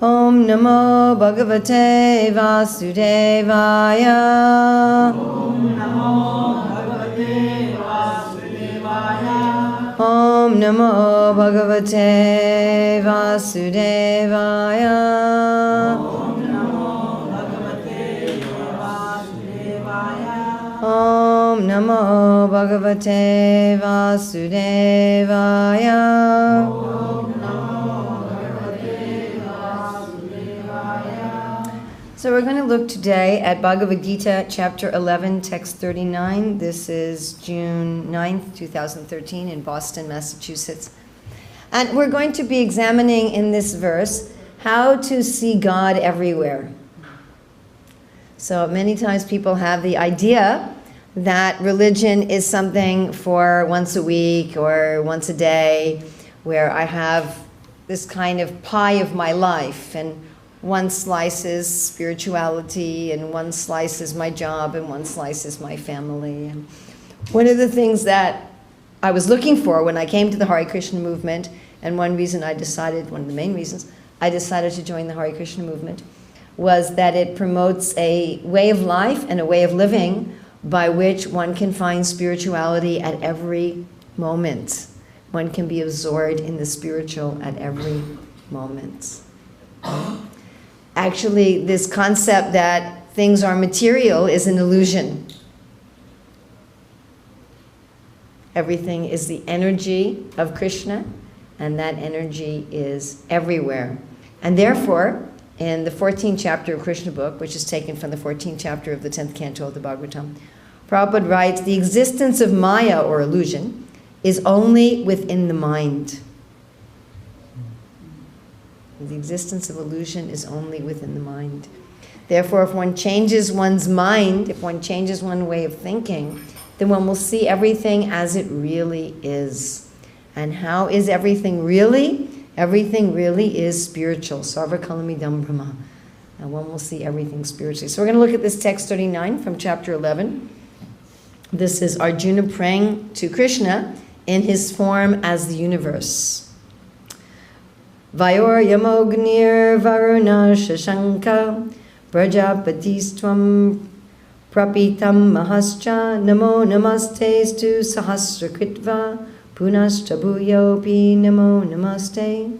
Om Namo Bhagavate Vasudevaya. Om Namo Bhagavate Vasudevaya. Om Namo Bhagavate Vasudevaya. Om Namo Bhagavate Vasudevaya. Om Namo Bhagavate Vasudevaya. So we're going to look today at Bhagavad Gita, chapter 11, text 39. This is June 9th, 2013 in Boston, Massachusetts. And we're going to be examining in this verse how to see God everywhere. So many times people have the idea that religion is something for once a week or once a day, where I have this kind of pie of my life, and one slice is spirituality, and one slice is my job, and one slice is my family. And one of the things that I was looking for when I came to the Hare Krishna movement, and one of the main reasons I decided to join the Hare Krishna movement, was that it promotes a way of life and a way of living by which one can find spirituality at every moment. One can be absorbed in the spiritual at every moment. Actually, this concept that things are material is an illusion. Everything is the energy of Krishna, and that energy is everywhere. And therefore, in the 14th chapter of Krishna book, which is taken from the 14th chapter of the 10th canto of the Bhagavatam, Prabhupada writes, the existence of Maya, or illusion, is only within the mind. The existence of illusion is only within the mind. Therefore, if one changes one's mind, if one changes one way of thinking, then one will see everything as it really is. And how is everything really? Everything really is spiritual. Sarva kalamidam brahma. And one will see everything spiritually. So we're going to look at this text 39 from chapter 11. This is Arjuna praying to Krishna in his form as the universe. Vayor yamognir varuna shashanka prajapatistvam prapitam mahascha namo namastestu sahasrakritva punashtabhuyopi namo namaste.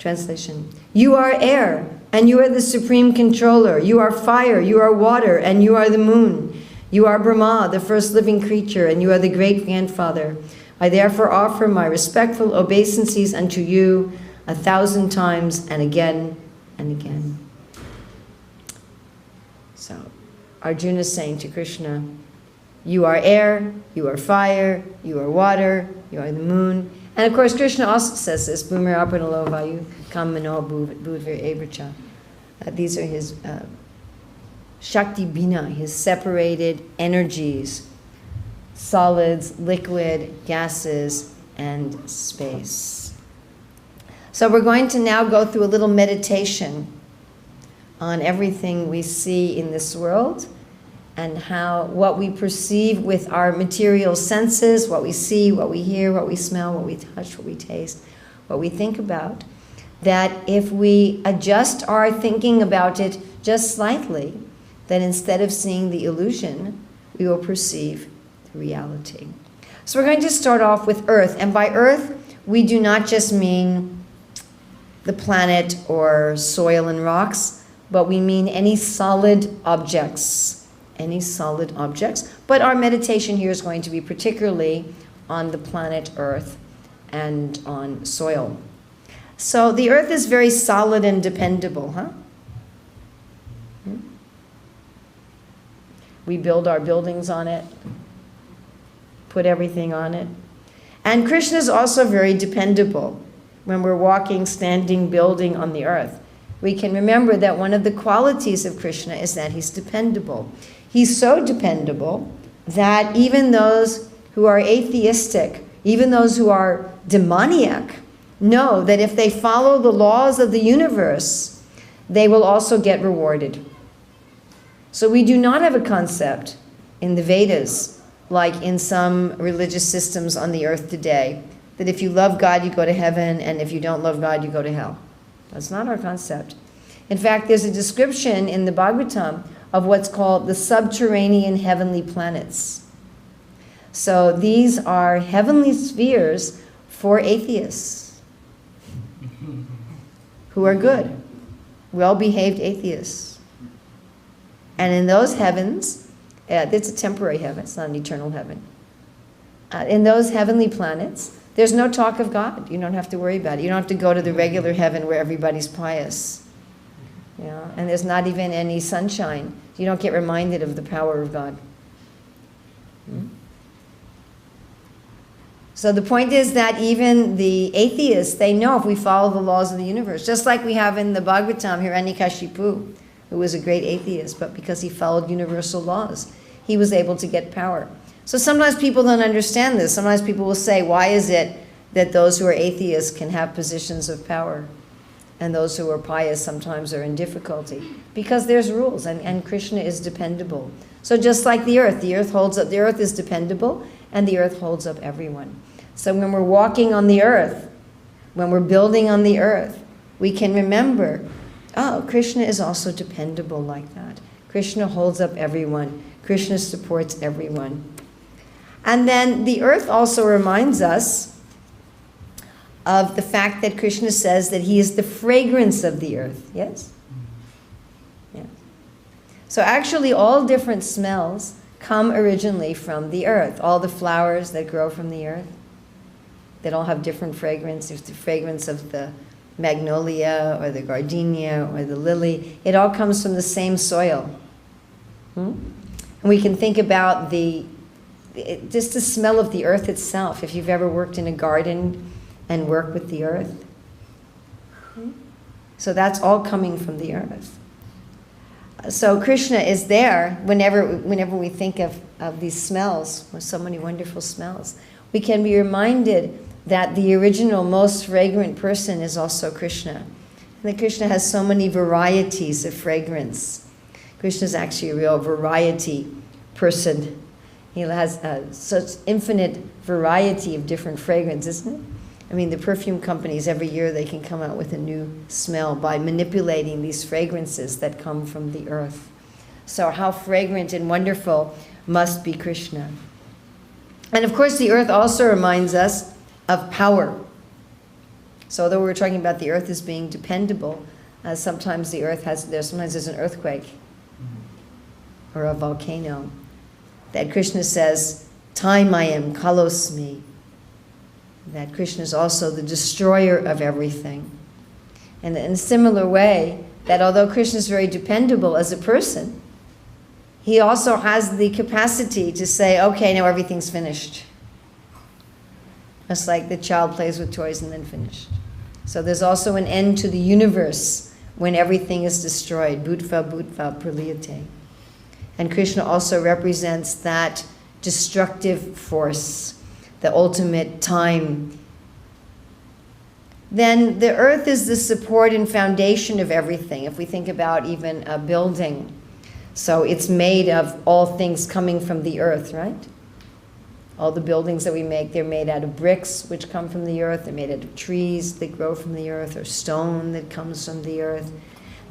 Translation. You are air, and you are the supreme controller. You are fire, you are water, and you are the moon. You are Brahma, the first living creature, and you are the great grandfather. I therefore offer my respectful obeisances unto you 1,000 times and again and again. So Arjuna is saying to Krishna, you are air, you are fire, you are water, you are the moon. And of course Krishna also says this, Bhumir Arpanalo Vayu Kamano Budvir Ebracha. These are his Shakti Bina, his separated energies, solids, liquid, gases, and space. So we're going to now go through a little meditation on everything we see in this world, and what we perceive with our material senses, what we see, what we hear, what we smell, what we touch, what we taste, what we think about, that if we adjust our thinking about it just slightly, then instead of seeing the illusion, we will perceive the reality. So we're going to start off with Earth, and by Earth, we do not just mean the planet or soil and rocks, but we mean any solid objects, but our meditation here is going to be particularly on the planet Earth and on soil. So the Earth is very solid and dependable, huh? We build our buildings on it, put everything on it. And Krishna is also very dependable. When we're walking, standing, building on the earth, we can remember that one of the qualities of Krishna is that he's dependable. He's so dependable that even those who are atheistic, even those who are demoniac, know that if they follow the laws of the universe, they will also get rewarded. So we do not have a concept in the Vedas, like in some religious systems on the earth today, that if you love God, you go to heaven, and if you don't love God, you go to hell. That's not our concept. In fact, there's a description in the Bhagavatam of what's called the subterranean heavenly planets. So these are heavenly spheres for atheists who are good, well-behaved atheists. And in those heavens, it's a temporary heaven, it's not an eternal heaven. In those heavenly planets, there's no talk of God. You don't have to worry about it. You don't have to go to the regular heaven where everybody's pious. You know? And there's not even any sunshine. You don't get reminded of the power of God. So the point is that even the atheists, they know if we follow the laws of the universe, just like we have in the Bhagavatam, Hiranyakashipu, who was a great atheist, but because he followed universal laws, he was able to get power. So sometimes people don't understand this. Sometimes people will say, why is it that those who are atheists can have positions of power and those who are pious sometimes are in difficulty? Because there's rules, and Krishna is dependable. So just like the earth holds up, the earth is dependable, and the earth holds up everyone. So when we're walking on the earth, when we're building on the earth, we can remember, oh, Krishna is also dependable like that. Krishna holds up everyone. Krishna supports everyone. And then the earth also reminds us of the fact that Krishna says that he is the fragrance of the earth. Yes? Yeah. So actually all different smells come originally from the earth. All the flowers that grow from the earth, they all have different fragrance. There's the fragrance of the magnolia or the gardenia or the lily. It all comes from the same soil. And we can think about just the smell of the earth itself. If you've ever worked in a garden and worked with the earth. So that's all coming from the earth. So Krishna is there whenever we think of these smells, with so many wonderful smells. We can be reminded that the original, most fragrant person is also Krishna. And that Krishna has so many varieties of fragrance. Krishna is actually a real variety person. He has such infinite variety of different fragrances, isn't it? I mean, the perfume companies, every year they can come out with a new smell by manipulating these fragrances that come from the earth. So how fragrant and wonderful must be Krishna. And of course, the earth also reminds us of power. So although we're talking about the earth as being dependable, sometimes the earth sometimes there's an earthquake or a volcano. That Krishna says, time I am, kalos me. That Krishna is also the destroyer of everything. And in a similar way, that although Krishna is very dependable as a person, he also has the capacity to say, okay, now everything's finished. Just like the child plays with toys and then finished. So there's also an end to the universe when everything is destroyed. Bhutva bhutva praliyate. And Krishna also represents that destructive force, the ultimate time. Then the earth is the support and foundation of everything. If we think about even a building, so it's made of all things coming from the earth, right? All the buildings that we make, they're made out of bricks, which come from the earth. They're made out of trees that grow from the earth, or stone that comes from the earth.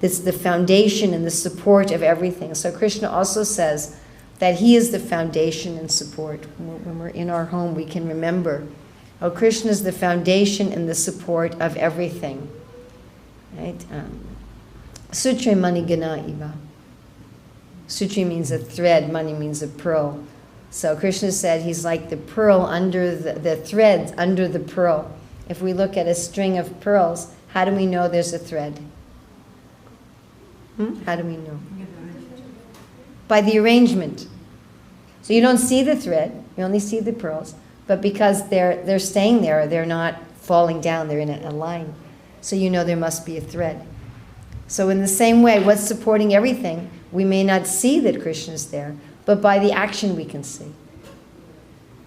It's the foundation and the support of everything. So Krishna also says that he is the foundation and support. When we're in our home, we can remember, oh, Krishna is the foundation and the support of everything. Right? Sutre mani gana iva. Sutre means a thread, mani means a pearl. So Krishna said he's like the pearl under the threads under the pearl. If we look at a string of pearls, how do we know there's a thread? How do we know? By the arrangement. So you don't see the thread, you only see the pearls, but because they're staying there, they're not falling down, they're in a line. So you know there must be a thread. So in the same way, what's supporting everything, we may not see that Krishna is there, but by the action we can see.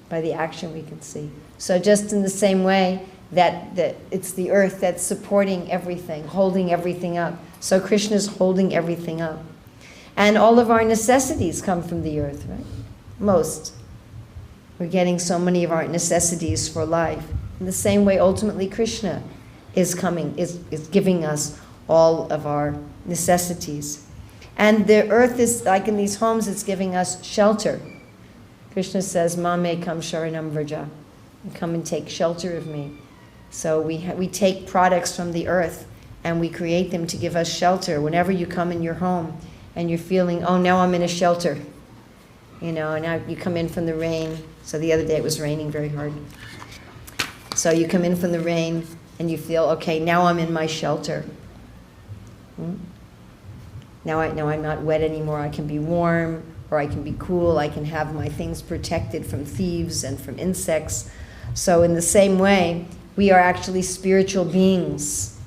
By the action we can see. So just in the same way that it's the earth that's supporting everything, holding everything up. So Krishna is holding everything up. And all of our necessities come from the earth, right? Most. We're getting so many of our necessities for life. In the same way, ultimately, Krishna is giving us all of our necessities. And the earth is, like in these homes, it's giving us shelter. Krishna says, Mame kam sharanam vraja. Come and take shelter of me. So we take products from the earth and we create them to give us shelter. Whenever you come in your home and you're feeling, oh, now I'm in a shelter. You know, now you come in from the rain. So the other day it was raining very hard. So you come in from the rain and you feel, okay, now I'm in my shelter. Now I'm not wet anymore. I can be warm, or I can be cool. I can have my things protected from thieves and from insects. So in the same way, we are actually spiritual beings.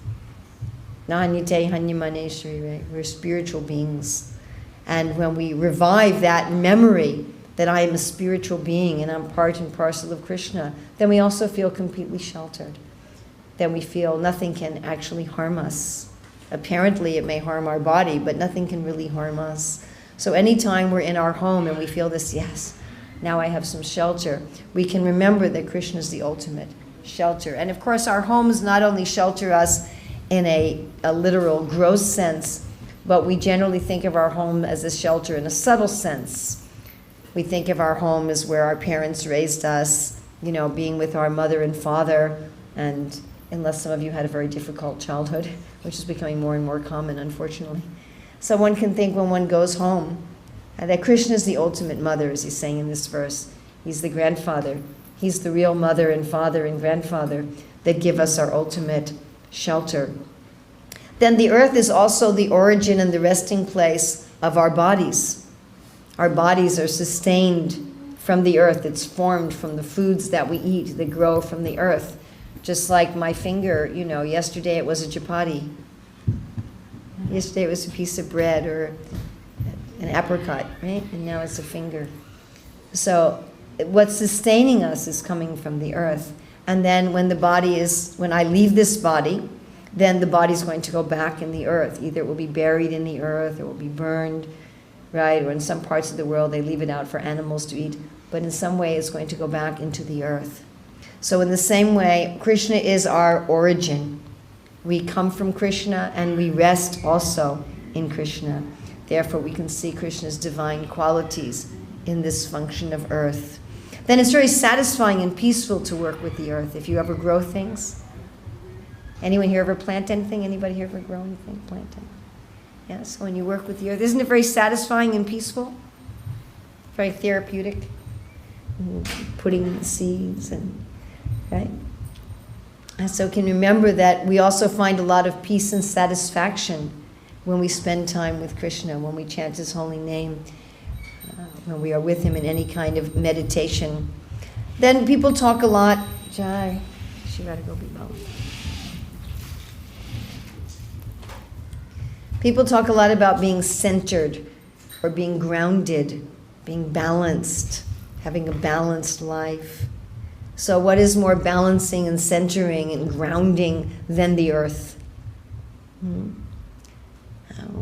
We're spiritual beings. And when we revive that memory that I am a spiritual being and I'm part and parcel of Krishna, then we also feel completely sheltered. Then we feel nothing can actually harm us. Apparently it may harm our body, but nothing can really harm us. So anytime we're in our home and we feel this, yes, now I have some shelter, we can remember that Krishna is the ultimate shelter. And of course our homes not only shelter us in a literal gross sense, but we generally think of our home as a shelter in a subtle sense. We think of our home as where our parents raised us, you know, being with our mother and father, and unless some of you had a very difficult childhood, which is becoming more and more common, unfortunately. So one can think when one goes home that Krishna is the ultimate mother, as he's saying in this verse. He's the grandfather. He's the real mother and father and grandfather that give us our ultimate shelter. Then the earth is also the origin and the resting place of our bodies. Our bodies are sustained from the earth. It's formed from the foods that we eat that grow from the earth. Just like my finger, you know, yesterday it was a chapati. Yesterday it was a piece of bread or an apricot, right? And now it's a finger. So what's sustaining us is coming from the earth. And then when I leave this body, then the body's going to go back in the earth. Either it will be buried in the earth or it will be burned, right? Or in some parts of the world they leave it out for animals to eat. But in some way it's going to go back into the earth. So in the same way, Krishna is our origin. We come from Krishna and we rest also in Krishna. Therefore we can see Krishna's divine qualities in this function of earth. Then it's very satisfying and peaceful to work with the earth. If you ever grow things. Anyone here ever plant anything? Anybody here ever grow anything? Plant anything? Yes, when you work with the earth. Isn't it very satisfying and peaceful? Very therapeutic. Putting seeds and, right? And so can remember that we also find a lot of peace and satisfaction when we spend time with Krishna, when we chant his holy name, when we are with him in any kind of meditation. Then people talk a lot. Jai, she gotta go be both. People talk a lot about being centered or being grounded, being balanced, having a balanced life. So what is more balancing and centering and grounding than the earth? When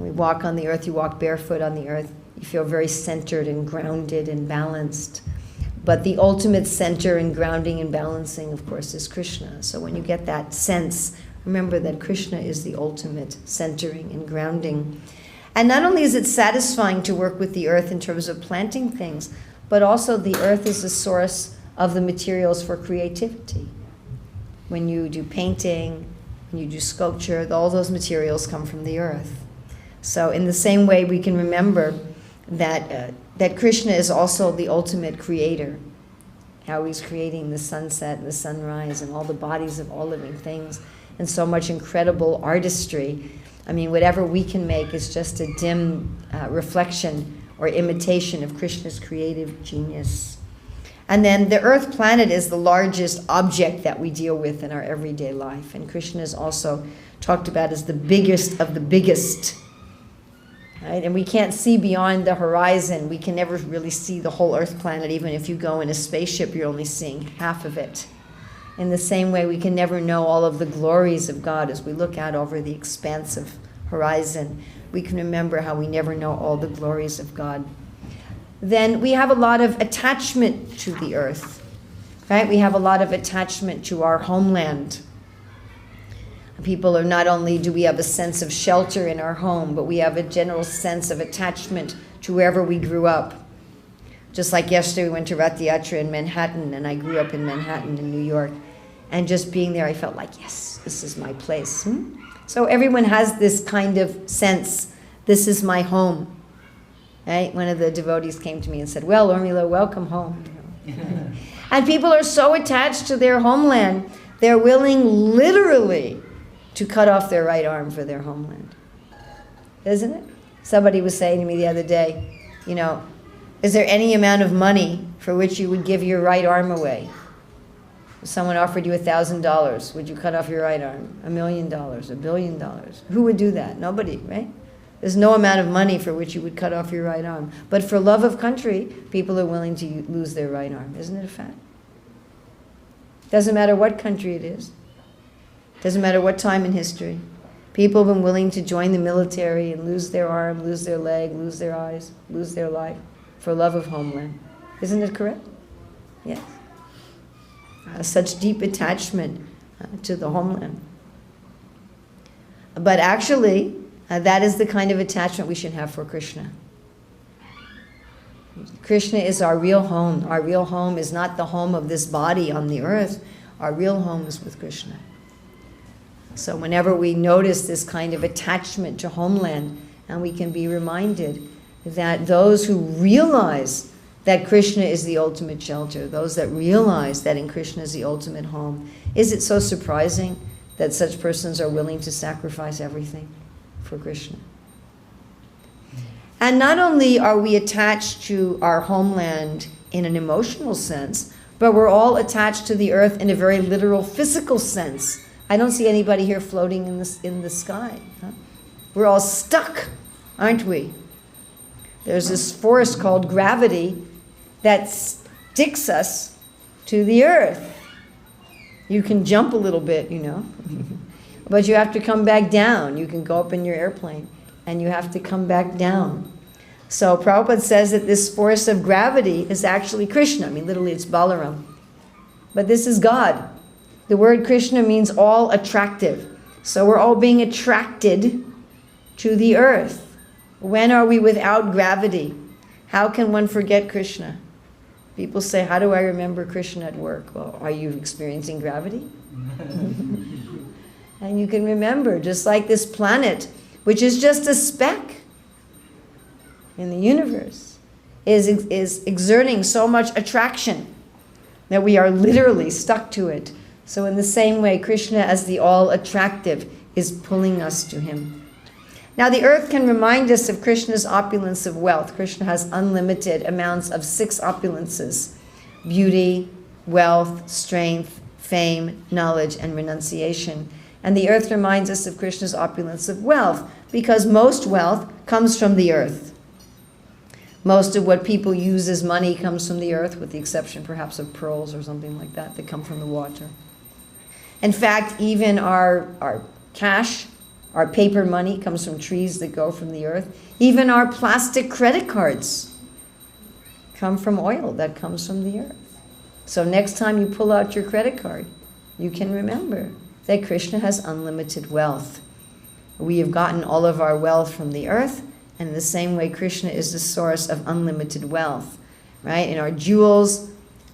we walk on the earth, you walk barefoot on the earth, you feel very centered and grounded and balanced. But the ultimate center and grounding and balancing, of course, is Krishna. So when you get that sense, remember that Krishna is the ultimate centering and grounding. And not only is it satisfying to work with the earth in terms of planting things, but also the earth is the source of the materials for creativity. When you do painting, when you do sculpture, all those materials come from the earth. So in the same way, we can remember that Krishna is also the ultimate creator. How he's creating the sunset and the sunrise and all the bodies of all living things and so much incredible artistry. I mean, whatever we can make is just a dim reflection or imitation of Krishna's creative genius. And then the earth planet is the largest object that we deal with in our everyday life. And Krishna is also talked about as the biggest of the biggest. Right? And we can't see beyond the horizon. We can never really see the whole earth planet. Even if you go in a spaceship, you're only seeing half of it. In the same way, we can never know all of the glories of God as we look out over the expansive horizon. We can remember how we never know all the glories of God. Then we have a lot of attachment to the earth, right? We have a lot of attachment to our homeland. People are not only do we have a sense of shelter in our home, but we have a general sense of attachment to wherever we grew up. Just like yesterday we went to Rath Yatra in Manhattan, and I grew up in Manhattan in New York. And just being there, I felt like, yes, this is my place. So everyone has this kind of sense, this is my home. Right? One of the devotees came to me and said, well, Urmila, welcome home. And people are so attached to their homeland, they're willing literally to cut off their right arm for their homeland. Isn't it? Somebody was saying to me the other day, is there any amount of money for which you would give your right arm away? If someone offered you $1,000, would you cut off your right arm? $1 million, $1 billion? Who would do that? Nobody, right? There's no amount of money for which you would cut off your right arm. But for love of country, people are willing to lose their right arm. Isn't it a fact? Doesn't matter what country it is. Doesn't matter what time in history. People have been willing to join the military and lose their arm, lose their leg, lose their eyes, lose their life for love of homeland. Isn't it correct? Yes. Such deep attachment to the homeland. But actually, that is the kind of attachment we should have for Krishna. Krishna is our real home. Our real home is not the home of this body on the earth. Our real home is with Krishna. So whenever we notice this kind of attachment to homeland, and we can be reminded that those who realize that Krishna is the ultimate shelter, those that realize that in Krishna is the ultimate home, is it so surprising that such persons are willing to sacrifice everything for Krishna? And not only are we attached to our homeland in an emotional sense, but we're all attached to the earth in a very literal physical sense. I don't see anybody here floating in the sky. Huh? We're all stuck, aren't we? There's this force called gravity that sticks us to the earth. You can jump a little bit, but you have to come back down. You can go up in your airplane, and you have to come back down. So Prabhupada says that this force of gravity is actually Krishna. Literally it's Balaram. But this is God. The word Krishna means all attractive. So we're all being attracted to the earth. When are we without gravity? How can one forget Krishna? People say, how do I remember Krishna at work? Well, are you experiencing gravity? And you can remember, just like this planet, which is just a speck in the universe, is exerting so much attraction that we are literally stuck to it. So in the same way, Krishna, as the all-attractive, is pulling us to him. Now, the earth can remind us of Krishna's opulence of wealth. Krishna has unlimited amounts of 6 opulences: beauty, wealth, strength, fame, knowledge, and renunciation. And the earth reminds us of Krishna's opulence of wealth, because most wealth comes from the earth. Most of what people use as money comes from the earth, with the exception perhaps of pearls or something like that come from the water. In fact, even our cash, our paper money comes from trees that go from the earth. Even our plastic credit cards come from oil that comes from the earth. So next time you pull out your credit card, you can remember that Krishna has unlimited wealth. We have gotten all of our wealth from the earth, and in the same way, Krishna is the source of unlimited wealth, right? In our jewels,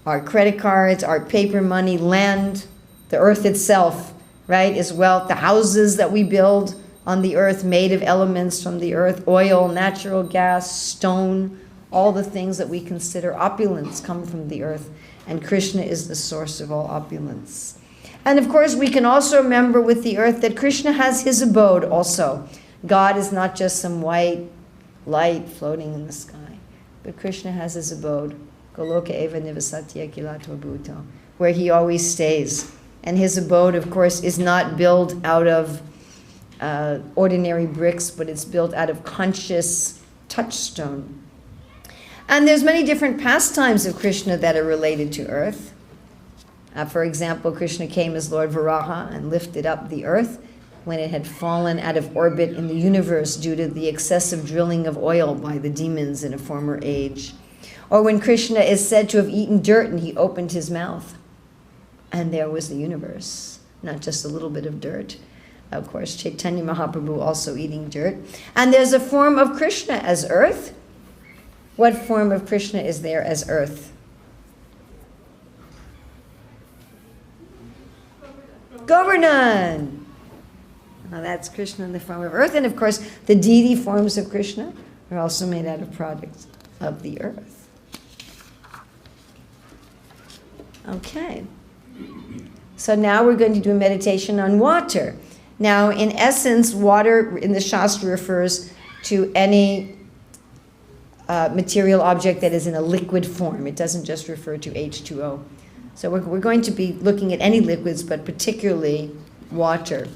our credit cards, our paper money, land, the earth itself, right, is wealth. The houses that we build on the earth, made of elements from the earth, oil, natural gas, stone, all the things that we consider opulence come from the earth. And Krishna is the source of all opulence. And of course, we can also remember with the earth that Krishna has his abode also. God is not just some white light floating in the sky, but Krishna has his abode, Goloka eva nivasatya kilato bhuto, where he always stays. And his abode, of course, is not built out of ordinary bricks, but it's built out of conscious touchstone. And there's many different pastimes of Krishna that are related to earth. For example, Krishna came as Lord Varaha and lifted up the earth when it had fallen out of orbit in the universe due to the excessive drilling of oil by the demons in a former age. Or when Krishna is said to have eaten dirt and he opened his mouth, and there was the universe, not just a little bit of dirt. Of course, Chaitanya Mahaprabhu also eating dirt. And there's a form of Krishna as earth. What form of Krishna is there as earth? Govardhan. Now that's Krishna in the form of earth. And of course, the deity forms of Krishna are also made out of products of the earth. Okay. So now we're going to do a meditation on water. Now, in essence, water in the Shastra refers to any material object that is in a liquid form. It doesn't just refer to H2O. So we're going to be looking at any liquids, but particularly water.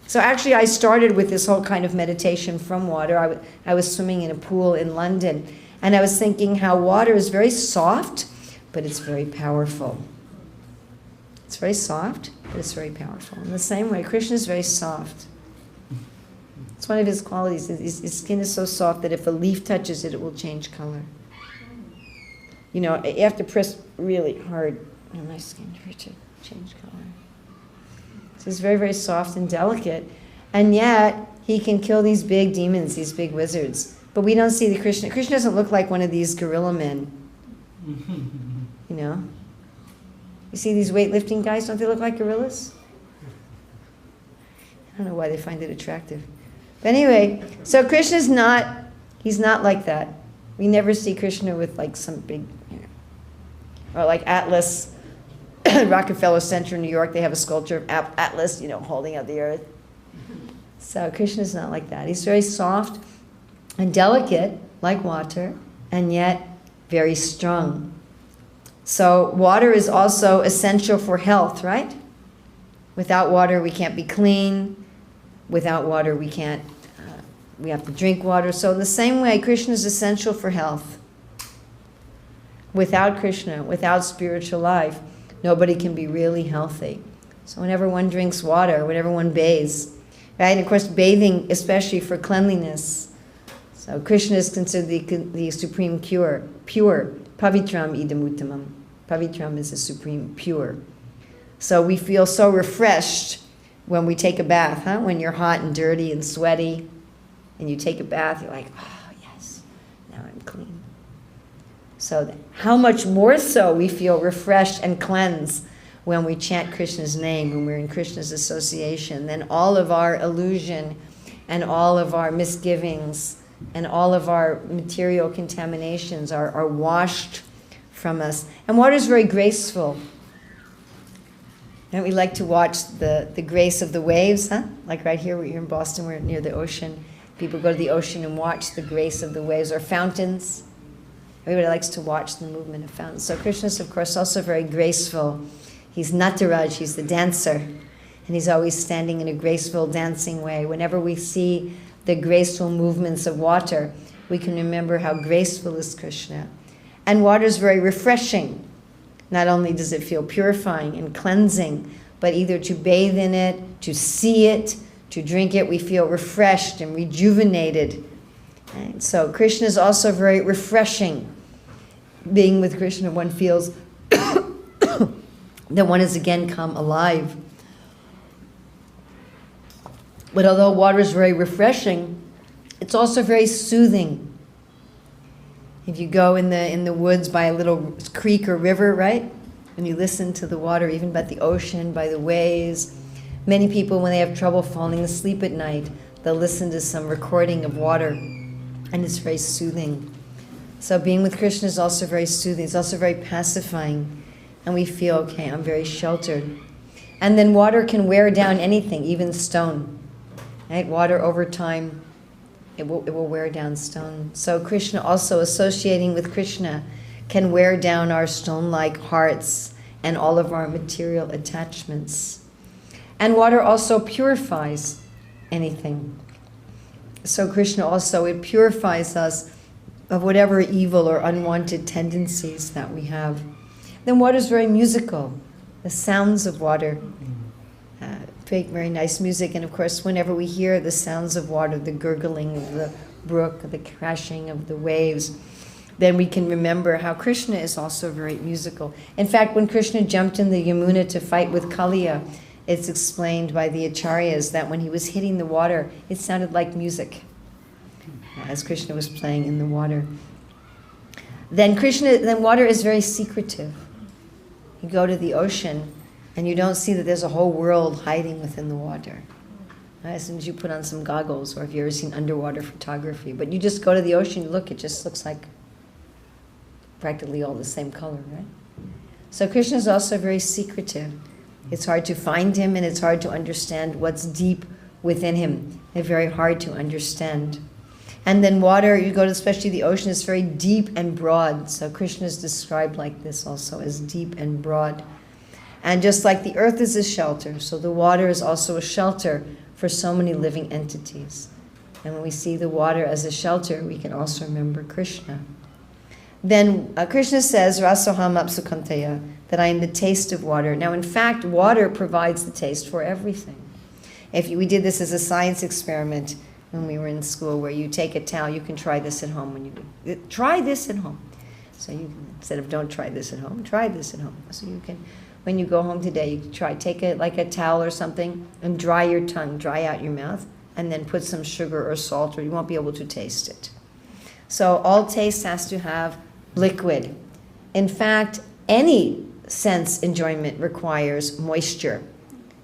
So actually, I started with this whole kind of meditation from water. I was swimming in a pool in London, and I was thinking how water is very soft, but it's very powerful. It's very soft, but it's very powerful. In the same way, Krishna is very soft. It's one of his qualities. His skin is so soft that if a leaf touches it, it will change color. You know, you have to press really hard on my skin for it to change color. So he's very, very soft and delicate. And yet, he can kill these big demons, these big wizards. But we don't see the Krishna. Krishna doesn't look like one of these gorilla men. You know? You see these weightlifting guys, don't they look like gorillas? I don't know why they find it attractive. But anyway, so Krishna's not, he's not like that. We never see Krishna with like some big, you know, or like Atlas, Rockefeller Center in New York, they have a sculpture of Atlas, you know, holding out the earth. So Krishna's not like that. He's very soft and delicate, like water, and yet very strong. So water is also essential for health, right? Without water, we can't be clean. Without water, we can't, we have to drink water. So in the same way, Krishna is essential for health. Without Krishna, without spiritual life, nobody can be really healthy. So whenever one drinks water, whenever one bathes, right? And of course, bathing, especially for cleanliness. So Krishna is considered the supreme pure. Pavitram idam uttamam. Pavitram is the supreme pure. So we feel so refreshed when we take a bath, huh? When you're hot and dirty and sweaty, and you take a bath, you're like, oh yes, now I'm clean. So how much more so we feel refreshed and cleansed when we chant Krishna's name, when we're in Krishna's association, then all of our illusion and all of our misgivings and all of our material contaminations are washed from us. And water is very graceful. And we like to watch the grace of the waves, huh? Like right here, we're here in Boston, we're near the ocean. People go to the ocean and watch the grace of the waves, or fountains. Everybody likes to watch the movement of fountains. So Krishna is, of course, also very graceful. He's Nataraj, he's the dancer. And he's always standing in a graceful, dancing way. Whenever we see the graceful movements of water, we can remember how graceful is Krishna. And water is very refreshing. Not only does it feel purifying and cleansing, but either to bathe in it, to see it, to drink it, we feel refreshed and rejuvenated. And so Krishna is also very refreshing. Being with Krishna, one feels that one has again come alive. But although water is very refreshing, it's also very soothing. If you go in the woods by a little creek or river, right? And you listen to the water, even by the ocean, by the waves. Many people, when they have trouble falling asleep at night, they'll listen to some recording of water, and it's very soothing. So being with Krishna is also very soothing. It's also very pacifying. And we feel, okay, I'm very sheltered. And then water can wear down anything, even stone. Right? Water over time, it will wear down stone. So Krishna, also associating with Krishna, can wear down our stone-like hearts and all of our material attachments. And water also purifies anything. So Krishna also, it purifies us of whatever evil or unwanted tendencies that we have. Then water is very musical. The sounds of water make very nice music. And of course, whenever we hear the sounds of water, the gurgling of the brook, the crashing of the waves, then we can remember how Krishna is also very musical. In fact, when Krishna jumped in the Yamuna to fight with Kaliya, It's explained by the acharyas that when he was hitting the water, it sounded like music, as Krishna was playing in the water. Then water is very secretive. You go to the ocean, and you don't see that there's a whole world hiding within the water. As soon as you put on some goggles, or if you've ever seen underwater photography, but you just go to the ocean, look, it just looks like practically all the same color, right? So Krishna is also very secretive. It's hard to find him, and it's hard to understand what's deep within him. They're very hard to understand. And then water, you go to especially the ocean, is very deep and broad. So Krishna is described like this also, as deep and broad. And just like the earth is a shelter, so the water is also a shelter for so many living entities. And when we see the water as a shelter, we can also remember Krishna. Then Krishna says, Rasoham apsukanteya, that I am the taste of water. Now, in fact, water provides the taste for everything. We did this as a science experiment when we were in school, where you take a towel, you can try this at home. Try this at home. So you, instead of don't try this at home, try this at home. So you can, when you go home today, you can try, take like a towel or something and dry your tongue, dry out your mouth, and then put some sugar or salt, or you won't be able to taste it. So all taste has to have liquid. In fact, any sense enjoyment requires moisture.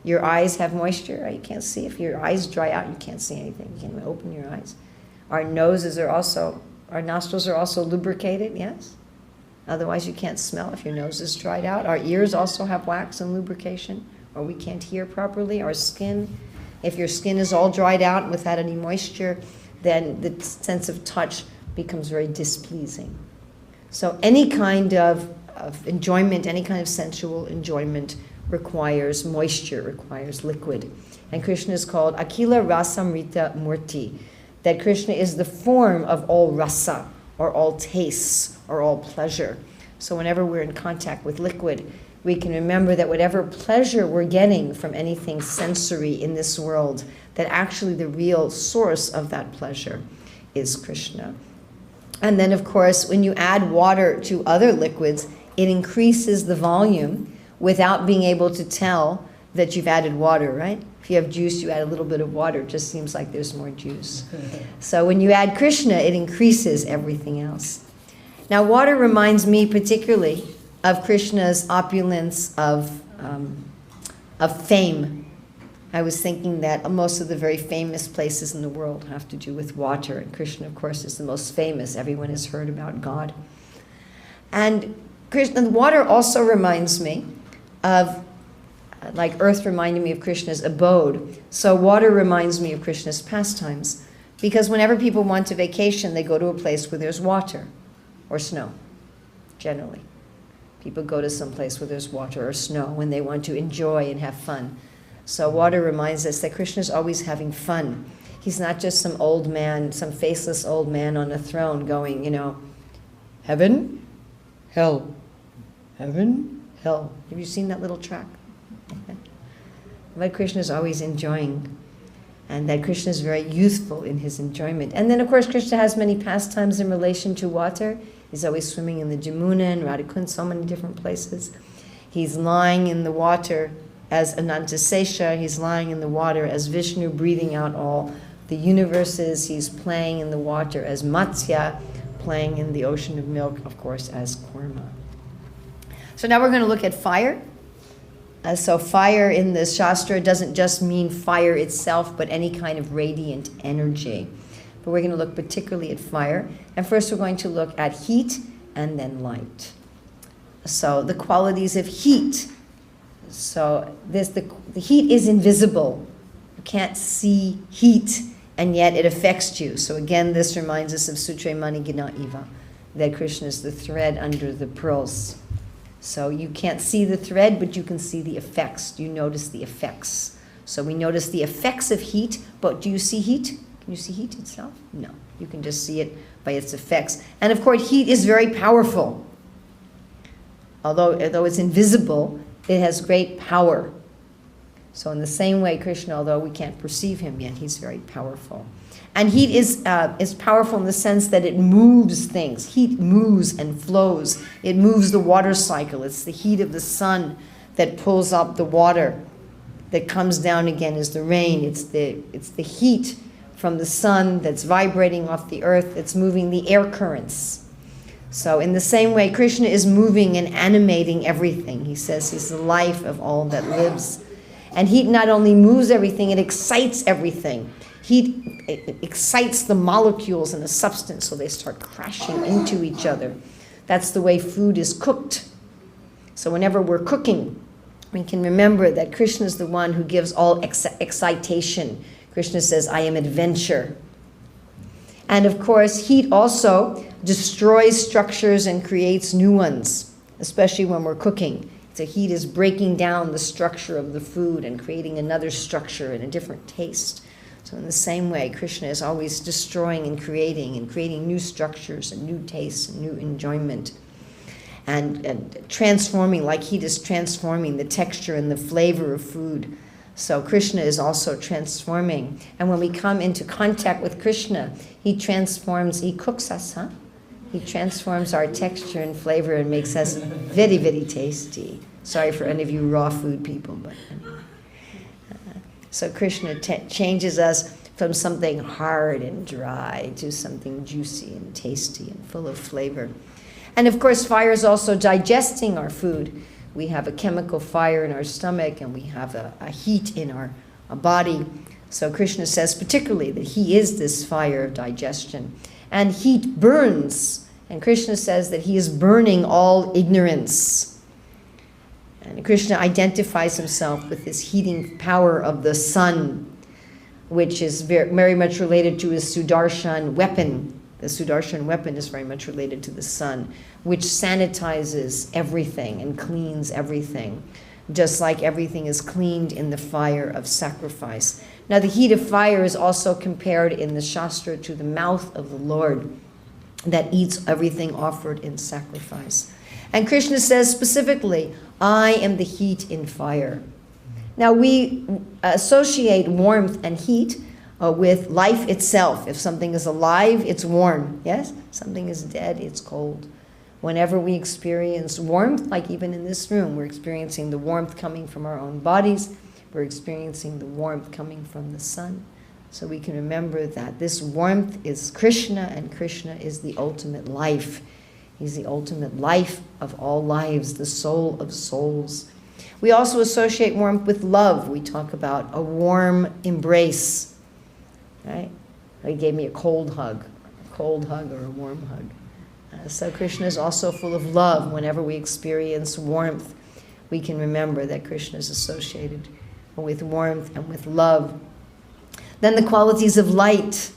Your eyes have moisture, right? You can't see. If your eyes dry out, you can't see anything. You can't even open your eyes. Our nostrils are also lubricated, yes? Otherwise you can't smell if your nose is dried out. Our ears also have wax and lubrication, or we can't hear properly. Our skin, if your skin is all dried out and without any moisture, then the sense of touch becomes very displeasing. So any kind of enjoyment, any kind of sensual enjoyment requires moisture, requires liquid. And Krishna is called Akila Rasamrita Murti, that Krishna is the form of all rasa, or all tastes, or all pleasure. So whenever we're in contact with liquid, we can remember that whatever pleasure we're getting from anything sensory in this world, that actually the real source of that pleasure is Krishna. And then, of course, when you add water to other liquids, it increases the volume without being able to tell that you've added water, right? If you have juice, you add a little bit of water, it just seems like there's more juice. So when you add Krishna, it increases everything else. Now, water reminds me particularly of Krishna's opulence of fame. I was thinking that most of the very famous places in the world have to do with water, and Krishna, of course, is the most famous. Everyone has heard about God. And Krishna, water also reminds me of, like earth reminding me of Krishna's abode, so water reminds me of Krishna's pastimes. Because whenever people want to vacation, they go to a place where there's water or snow, generally. People go to some place where there's water or snow when they want to enjoy and have fun. So water reminds us that Krishna is always having fun. He's not just some old man, some faceless old man on a throne going, heaven, hell, heaven, hell. Have you seen that little track? But Krishna is always enjoying, and that Krishna is very youthful in his enjoyment. And then, of course, Krishna has many pastimes in relation to water. He's always swimming in the Jamuna and Radhakund, so many different places. He's lying in the water as Anantasesha. He's lying in the water as Vishnu, breathing out all the universes. He's playing in the water as Matsya, playing in the ocean of milk, of course, as Kurma. So now we're going to look at fire. So fire in the Shastra doesn't just mean fire itself, but any kind of radiant energy. But we're going to look particularly at fire. And first we're going to look at heat and then light. So the qualities of heat. So the heat is invisible. You can't see heat, and yet it affects you. So again, this reminds us of Sutre Mani Gina Iva, that Krishna is the thread under the pearls. So you can't see the thread, but you can see the effects. You notice the effects. So we notice the effects of heat, but do you see heat? Can you see heat itself? No. You can just see it by its effects. And of course, heat is very powerful. Although it's invisible, it has great power. So in the same way, Krishna, although we can't perceive him yet, he's very powerful. And heat is powerful in the sense that it moves things. Heat moves and flows. It moves the water cycle. It's the heat of the sun that pulls up the water that comes down again is the rain. It's the heat from the sun that's vibrating off the earth, that's moving the air currents. So in the same way, Krishna is moving and animating everything. He says he's the life of all that lives. And heat not only moves everything, it excites everything. Heat excites the molecules in a substance so they start crashing into each other. That's the way food is cooked. So whenever we're cooking, we can remember that Krishna is the one who gives all excitation. Krishna says, I am adventure. And of course, heat also destroys structures and creates new ones, especially when we're cooking. So heat is breaking down the structure of the food and creating another structure and a different taste. So in the same way, Krishna is always destroying and creating new structures and new tastes and new enjoyment. And transforming, like heat is transforming the texture and the flavor of food. So Krishna is also transforming. And when we come into contact with Krishna, he transforms, he cooks us, huh? He transforms our texture and flavor and makes us very, very tasty. Sorry for any of you raw food people, but so Krishna changes us from something hard and dry to something juicy and tasty and full of flavor. And of course, fire is also digesting our food. We have a chemical fire in our stomach and we have a heat in our body. So Krishna says particularly that he is this fire of digestion. And heat burns. And Krishna says that he is burning all ignorance. And Krishna identifies himself with this heating power of the sun, which is very much related to his Sudarshan weapon. The Sudarshan weapon is very much related to the sun, which sanitizes everything and cleans everything, just like everything is cleaned in the fire of sacrifice. Now, the heat of fire is also compared in the Shastra to the mouth of the Lord that eats everything offered in sacrifice. And Krishna says specifically, I am the heat in fire. Now, we associate warmth and heat with life itself. If something is alive, it's warm. Yes? Something is dead, it's cold. Whenever we experience warmth, like even in this room, we're experiencing the warmth coming from our own bodies. We're experiencing the warmth coming from the sun. So we can remember that this warmth is Krishna, and Krishna is the ultimate life. He's the ultimate life of all lives, the soul of souls. We also associate warmth with love. We talk about a warm embrace. Right? He gave me a cold hug or a warm hug. So Krishna is also full of love. Whenever we experience warmth, we can remember that Krishna is associated with warmth and with love. Then the qualities of light.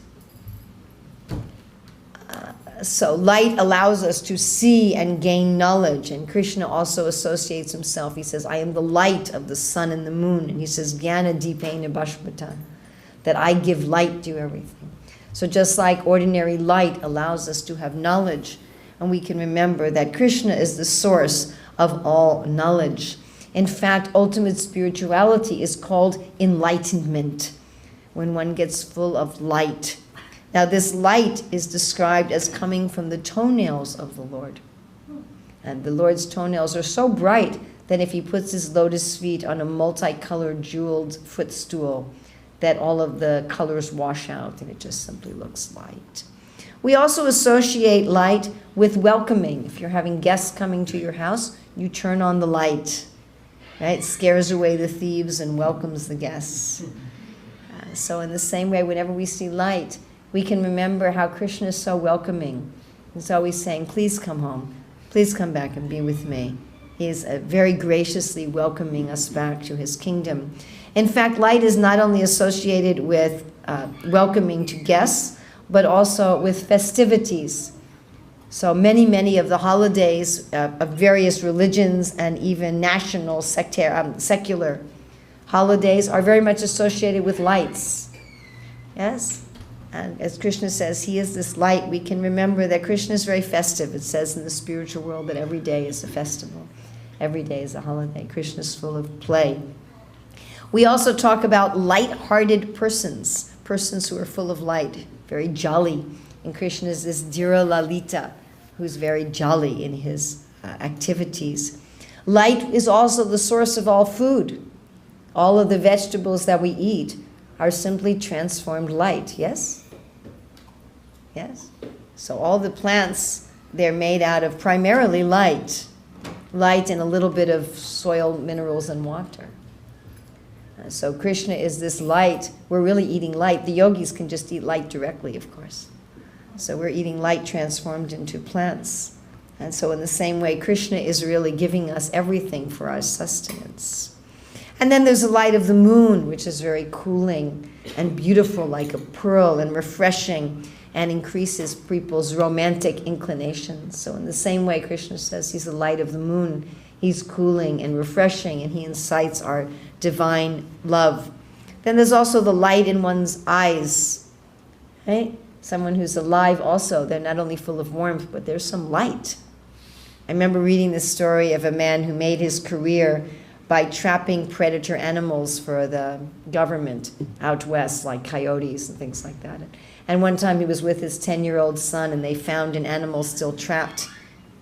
So light allows us to see and gain knowledge. And Krishna also associates himself. He says, I am the light of the sun and the moon. And he says, Jnana Dipena Bhashmata, that I give light to everything. So just like ordinary light allows us to have knowledge, and we can remember that Krishna is the source of all knowledge. In fact, ultimate spirituality is called enlightenment, when one gets full of light. Now, this light is described as coming from the toenails of the Lord. And the Lord's toenails are so bright that if he puts his lotus feet on a multicolored jeweled footstool, that all of the colors wash out and it just simply looks light. We also associate light with welcoming. If you're having guests coming to your house, you turn on the light. Right? It scares away the thieves and welcomes the guests. So in the same way, whenever we see light, we can remember how Krishna is so welcoming. He's always saying, please come home. Please come back and be with me. He is very graciously welcoming us back to his kingdom. In fact, light is not only associated with welcoming to guests, but also with festivities. So many of the holidays of various religions and even national secular holidays are very much associated with lights. Yes? And as Krishna says, he is this light. We can remember that Krishna is very festive. It says in the spiritual world that every day is a festival. Every day is a holiday. Krishna is full of play. We also talk about light-hearted persons who are full of light, very jolly. And Krishna is this Dhira Lalita, who's very jolly in his activities. Light is also the source of all food. All of the vegetables that we eat are simply transformed light, yes? Yes? So all the plants, they're made out of primarily light. Light and a little bit of soil, minerals, and water. So Krishna is this light. We're really eating light. The yogis can just eat light directly, of course. So we're eating light transformed into plants. And so in the same way, Krishna is really giving us everything for our sustenance. And then there's the light of the moon, which is very cooling and beautiful, like a pearl, and refreshing, and increases people's romantic inclinations. So in the same way, Krishna says he's the light of the moon. He's cooling and refreshing, and he incites our divine love. Then there's also the light in one's eyes, right? Someone who's alive also, they're not only full of warmth, but there's some light. I remember reading the story of a man who made his career by trapping predator animals for the government out west, like coyotes and things like that. And one time he was with his 10-year-old son, and they found an animal still trapped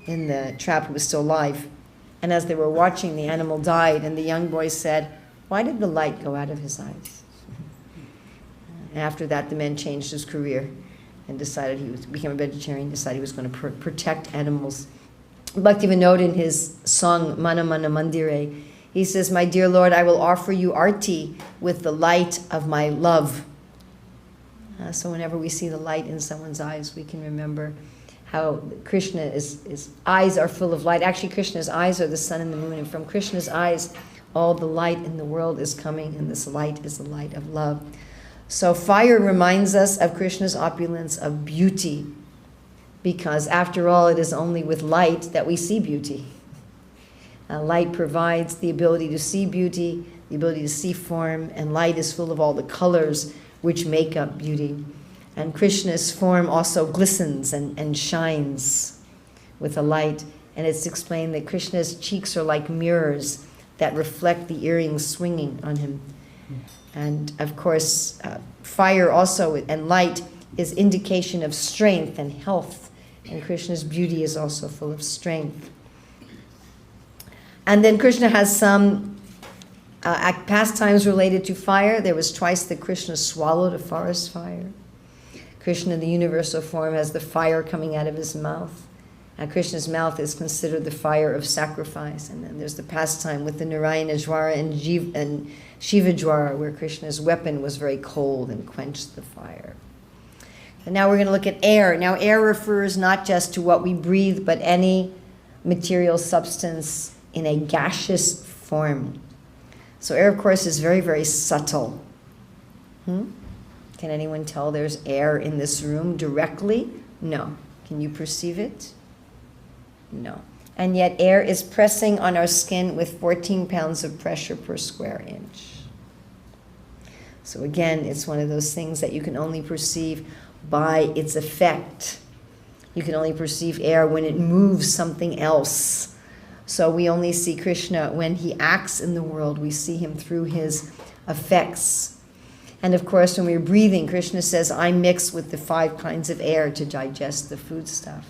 in the trap who was still alive. And as they were watching, the animal died, and the young boy said, "Why did the light go out of his eyes?" And after that, the man changed his career and decided he became a vegetarian, decided he was going to protect animals. Bhaktivinoda, in his song Mana Mana Mandire, he says, "My dear Lord, I will offer you arti with the light of my love." So whenever we see the light in someone's eyes, we can remember how Krishna's eyes are full of light. Actually, Krishna's eyes are the sun and the moon, and from Krishna's eyes, all the light in the world is coming, and this light is the light of love. So fire reminds us of Krishna's opulence of beauty, because after all, it is only with light that we see beauty. Light provides the ability to see beauty, the ability to see form, and light is full of all the colors which make up beauty. And Krishna's form also glistens and shines with a light. And it's explained that Krishna's cheeks are like mirrors that reflect the earrings swinging on him. And of course, fire also and light is indication of strength and health. And Krishna's beauty is also full of strength. And then Krishna has some pastimes related to fire. There was twice that Krishna swallowed a forest fire. Krishna, in the universal form, has the fire coming out of his mouth. Krishna's mouth is considered the fire of sacrifice. And then there's the pastime with the Narayana Jwara and Shiva Jwara, where Krishna's weapon was very cold and quenched the fire. And now we're going to look at air. Now air refers not just to what we breathe, but any material substance in a gaseous form. So air, of course, is very, very subtle. Can anyone tell there's air in this room directly? No. Can you perceive it? No. And yet air is pressing on our skin with 14 pounds of pressure per square inch. So again, it's one of those things that you can only perceive by its effect. You can only perceive air when it moves something else. So we only see Krishna when he acts in the world. We see him through his effects. And of course, when we're breathing, Krishna says, I mix with the 5 kinds of air to digest the food stuff.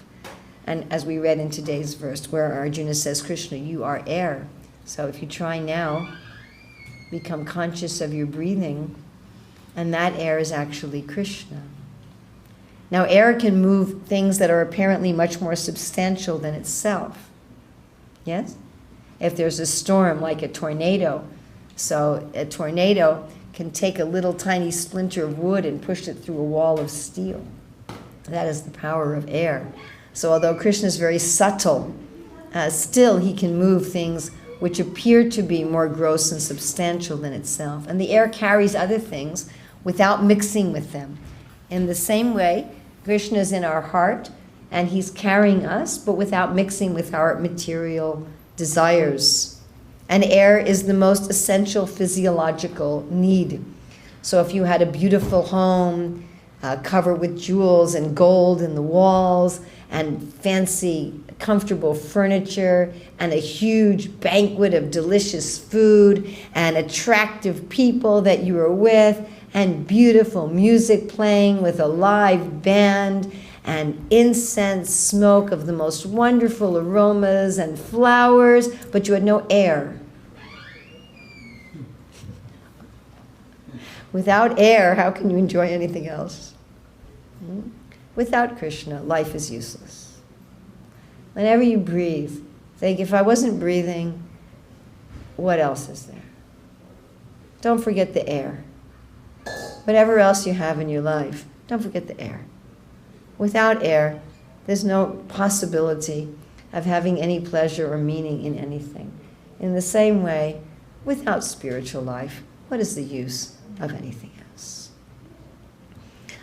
And as we read in today's verse, where Arjuna says, Krishna, you are air. So if you try now, become conscious of your breathing, and that air is actually Krishna. Now, air can move things that are apparently much more substantial than itself. Yes? If there's a storm, like a tornado, so a tornado can take a little tiny splinter of wood and push it through a wall of steel. That is the power of air. So although Krishna is very subtle, still he can move things which appear to be more gross and substantial than itself. And the air carries other things without mixing with them. In the same way, Krishna is in our heart, and he's carrying us, but without mixing with our material desires. And air is the most essential physiological need. So if you had a beautiful home covered with jewels and gold in the walls, and fancy, comfortable furniture, and a huge banquet of delicious food, and attractive people that you were with, and beautiful music playing with a live band, and incense smoke of the most wonderful aromas and flowers, but you had no air. Without air, how can you enjoy anything else? Without Krishna, life is useless. Whenever you breathe, think, if I wasn't breathing, what else is there? Don't forget the air. Whatever else you have in your life, don't forget the air. Without air, there's no possibility of having any pleasure or meaning in anything. In the same way, without spiritual life, what is the use of anything else?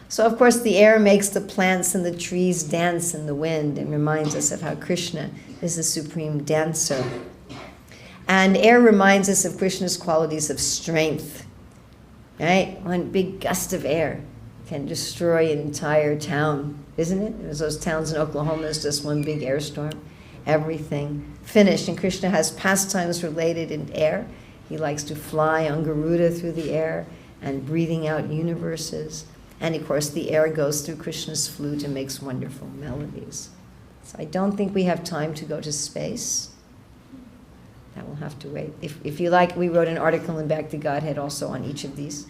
So, of course, the air makes the plants and the trees dance in the wind and reminds us of how Krishna is the supreme dancer. And air reminds us of Krishna's qualities of strength. Right? One big gust of air can destroy an entire town, isn't it? There's those towns in Oklahoma, there's just one big air storm. Everything finished. And Krishna has pastimes related in air. He likes to fly on Garuda through the air and breathing out universes. And of course, the air goes through Krishna's flute and makes wonderful melodies. So I don't think we have time to go to space. That will have to wait. If you like, we wrote an article in Back to Godhead also on each of these.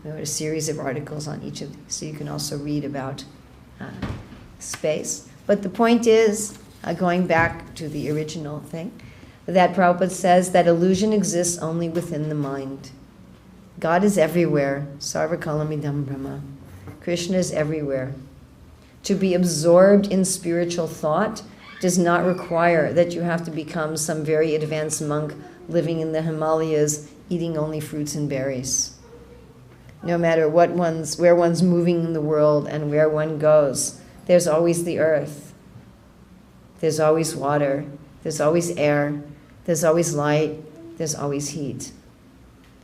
We wrote a series of articles on each of these, so you can also read about space. But the point is, going back to the original thing, that Prabhupada says that illusion exists only within the mind. God is everywhere. Sarvakalamidam Brahma. Krishna is everywhere. To be absorbed in spiritual thought does not require that you have to become some very advanced monk living in the Himalayas, eating only fruits and berries. No matter where one's moving in the world and where one goes, there's always the earth. There's always water. There's always air. There's always light. There's always heat.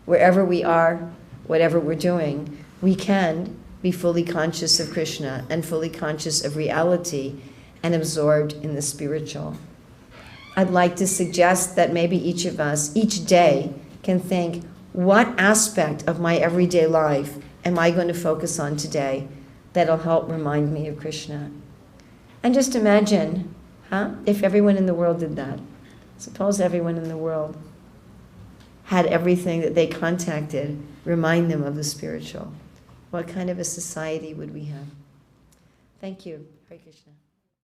Wherever we are, whatever we're doing, we can be fully conscious of Krishna and fully conscious of reality and absorbed in the spiritual. I'd like to suggest that maybe each of us, each day, can think, what aspect of my everyday life am I going to focus on today that'll help remind me of Krishna? And just imagine, if everyone in the world did that. Suppose everyone in the world had everything that they contacted remind them of the spiritual. What kind of a society would we have? Thank you. Hare Krishna.